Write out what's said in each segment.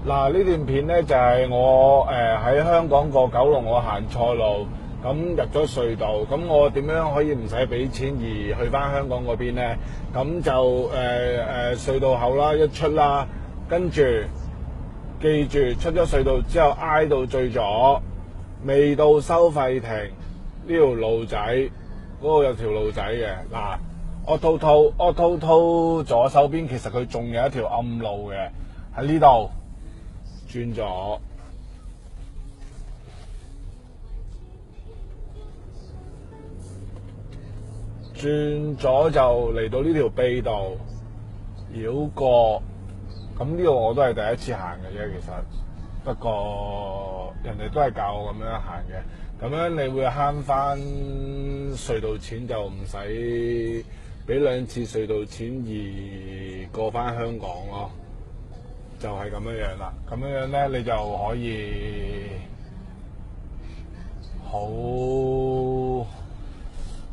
嗱，呢段片咧就係我喺香港過九龍，我行錯路，咁入咗隧道，咁我點樣可以唔使俾錢而去翻香港嗰邊咧？咁就隧道口啦，一出啦，跟住記住出咗隧道之後挨到最左，未到收費亭呢條路仔，嗰度有條路仔嘅。嗱，Autotoll 左手邊其實佢仲有一條暗路嘅，喺呢度轉左，轉左就嚟到呢條秘道，繞過。咁呢度我都係第一次行嘅啫，其實不過人哋都係教我咁樣行嘅，咁樣你會慳翻隧道錢，就唔使俾2次隧道錢而過翻香港咯，就係咁樣樣啦。咁樣樣咧，你就可以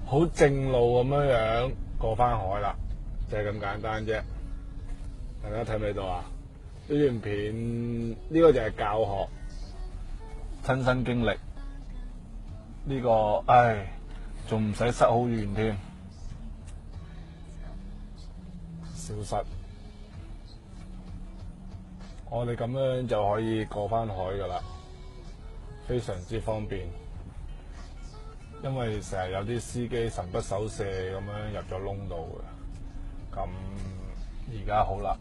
好正路咁樣樣過翻海啦，就係咁簡單啫。大家睇唔睇到啊？呢段片呢個就係教學親身經歷，呢個仲唔使塞好遠添，小塞，我哋咁樣就可以過翻海噶啦，非常之方便。因為成日有啲司機神不守舍咁樣入咗窿度嘅，咁而家好啦，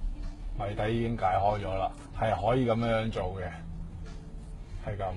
謎底已經解開咗啦，係可以咁樣做嘅，係咁。